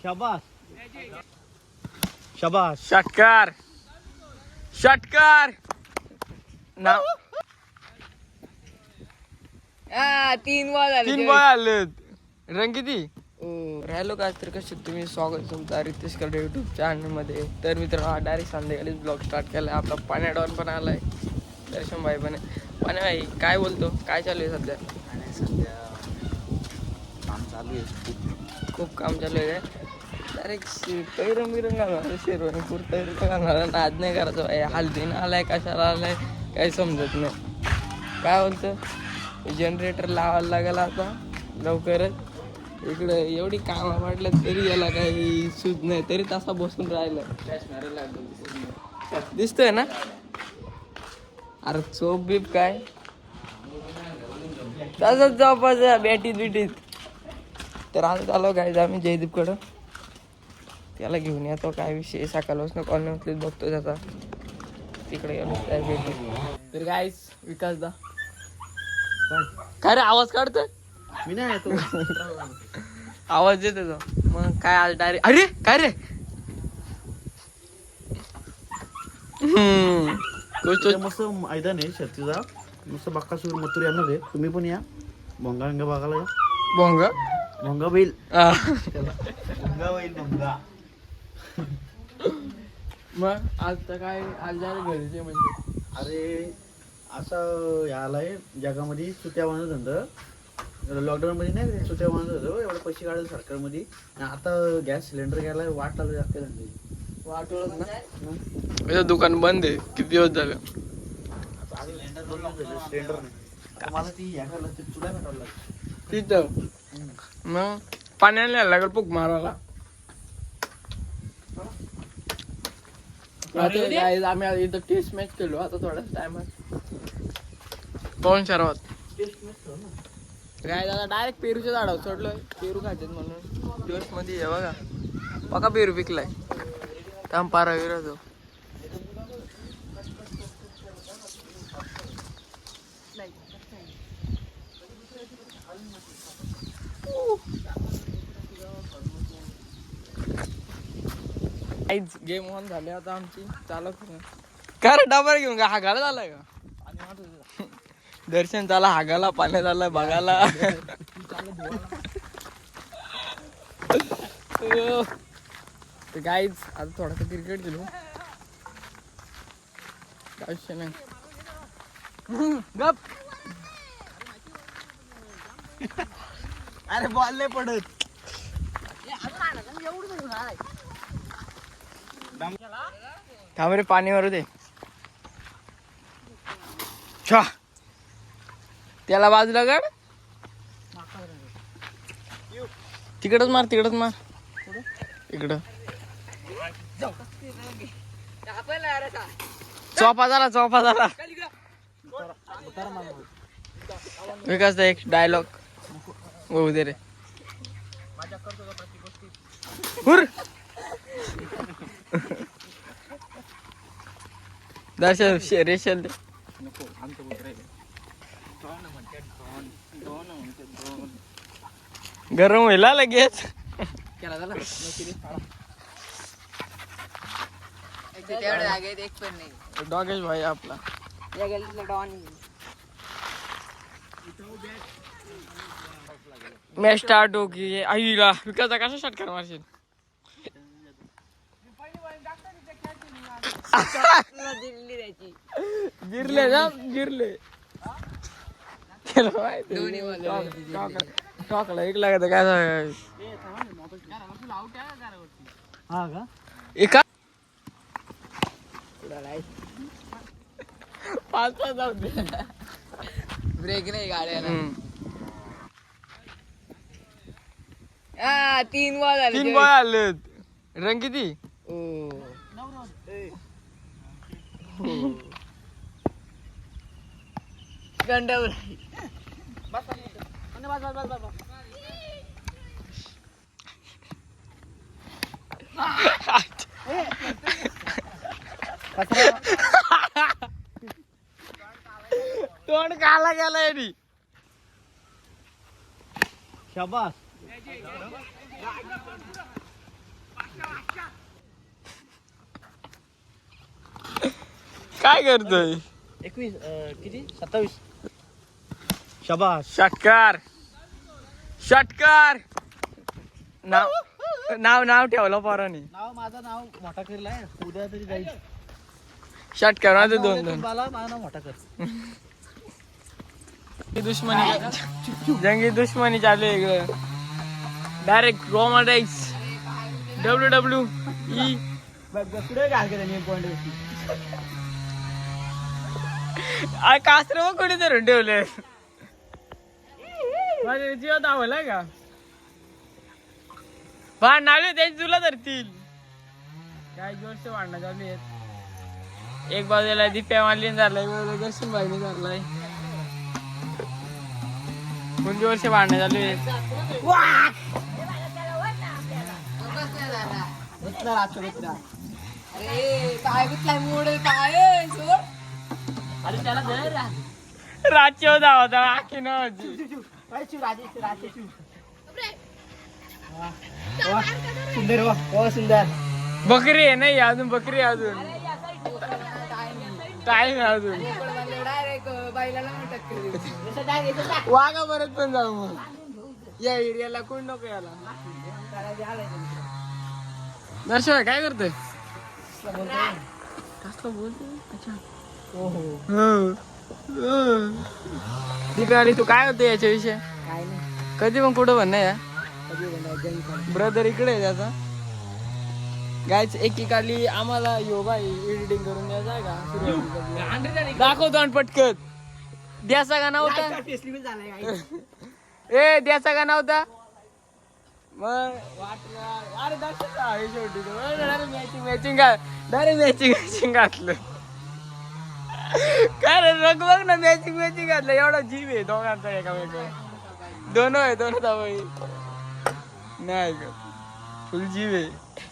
शाबास शाबास षटकार षटकार ना 3 बॉल झाले. 3 बॉल आलेत. रंग किती? राहिलो काय तर कसे तुम्ही स्वागत तुमचा रितेश करडे युट्यूब चॅनलमध्ये. तर मित्रांनो हा डायरेक्ट संध्याकाळीच ब्लॉग स्टार्ट केला. आपला पाण्या डॉन पण आलाय, दर्शन भाई पण आहे. पाण्या भाई काय बोलतो, काय चालू आहे सध्या? सध्या काम चालू आहे, खूप काम चालू आहे. डायरेक्ट पैरंग बिरंग घालणार, शेरवानी कुर्ता घालणार, नाद नाही करायचं भाई. हल्दीनं आलाय कशाला आलाय काही समजत नाही. काय बोलतं जनरेटर लावायला लागेल आता लवकरच. इकडं एवढी कामं वाटलं तरी याला काही सूज नाही, तरी तसा बसून राहिला. दिसतोय ना? अरे चोप बीप काय तसंच झोपायचं बॅटीत बिटीत. तर आज आलो गाईज आम्ही जयदीपकडं, त्याला घेऊन येतो. काय विषय सकाळपासून कॉलनी बघतो त्याचा, तिकडे गेलो काय भेटी. तर गाईज विकास दा काय रे आवाज काढतोय? मी नाही येतो. आवाज येतो तो. मग काय आज डायरेक्ट अरे काय रे मस्त मैदान आहे शर्तीचा, मस्त बक्कासूर मथुर येणार आहे. तुम्ही पण या भोंगा बिंगा बघायला या. भोंग भोंगा बैल, हा. भोंगा बैल भोंगा. मग आज तर काय आज जायला घरीचे म्हणजे अरे असं हे आलाय जगामध्ये सुट्या बनत होतं. लॉकडाऊन मध्ये नाही सुट्या बनत होतं, एवढे पैसे काढले सरकारमध्ये. आणि आता गॅस सिलेंडर घ्यायला वाट चालू लागते धंदे. वाटोळच ना, दुकान बंद आहे किती दिवस झालं. सिलेंडर नाही मला ती ह्या करायला लागते, चुला भेटावं लागतं तिथं. मग पाण्याला यायला लागेल पुक मारायला. आम्ही इथं टेस्ट मॅच केलो आता थोड्याच टायमात. पाहून शर्वात काय दादा डायरेक्ट पेरूच्या झाडावर चढलोय. पेरू खातात म्हणून दिवस मध्ये हे बघा बघा पेरू पिकलाय. थांब पारा विराजो. गेम ऑन झाले आता आमची चालू. काय रे डबा घेऊन का हागायला झालाय का? दर्शन झाला हागाला, पाण्यात आलाय बघायला. गाईज आता थोडासा क्रिकेट खेळू. काय नाही गप. अरे बॉल नाही पडत. थांब रे पाणी मारू दे. छा त्याला बाजूला काढ. तिकडच मार तिकडच मार इकडं. चौपा झाला चौपा झाला. विकास एक डायलॉग होऊ दे रे. हुर दर्शन रेशल गरम व्हायला लगेच. डॉगेश भाई आपला मॅच स्टार्ट हो की आईला. विकासचा कसा षटकार मारशील? गिरले ना गिरले. टॉकला एक लागत काय हा का एका 5 जाऊ दे. ब्रेक नाही गाड्याला. 3 बॉल झाले. 3 बॉल आलेत. रंग किती? गंडावर तोंड काला गेला नी. शाबास काय करतोय 21 किती 27 शबाश षटकार षटकार नाव नाव नाव ठेवलं पोराने माझं नाव मोठा करलाय उद्या तरी जाईल षटकार माझं दोन दोन मला माझं नाव मोठा कर दुश्मनी जंगी दुश्मनी चालू आहे इकडं डायरेक्ट रोमॅटिक्स WWE पुढे काय केलं पॉईंट कासर कोणी धरून ठेवले माझ्या जीव दावलाय का भांडण आले त्यांची तुला धरतील काय जोरचे भांडणं चालू आहेत एक बाजूला दिप्या मारलीन झालाय दर्शन भाईने झालाय कोणती वर्ष भांडणं चालू आहेत अरे काय गुतलाय मोड काय सोड अरे त्याला धर रातची धावता आखी नव्हती सुंदर वा सुंदर बकरी आहे नाही अजून बकरी आहे अजून टाइम आहे अजून डायरेक्ट बाईला टक्कर वागा परत पण जाऊ मग या एरियाला कोण नको याला दर्शन काय करतोय दीपावली तू काय होतं याच्याविषयी काय नाही कधी पण कुठं पण नाही या ब्रदर इकडे आहे त्याचा गायच एकेकाली आम्हाला योगा एडिटिंग करून द्यायचा आहे का दाखवतो आणि पटकत द्याचा का नव्हता ए द्याचा का नव्हता मग वाटलं अरे दर्शन शेवटी मॅचिंग मॅचिंग डायरेक्ट मॅचिंग घातलं काय रे रग बघ ना मॅचिंग घातलं एवढा जीव आहे दोघांचा एकामेका दोन आहे दोन नाही का फुल जीव आहे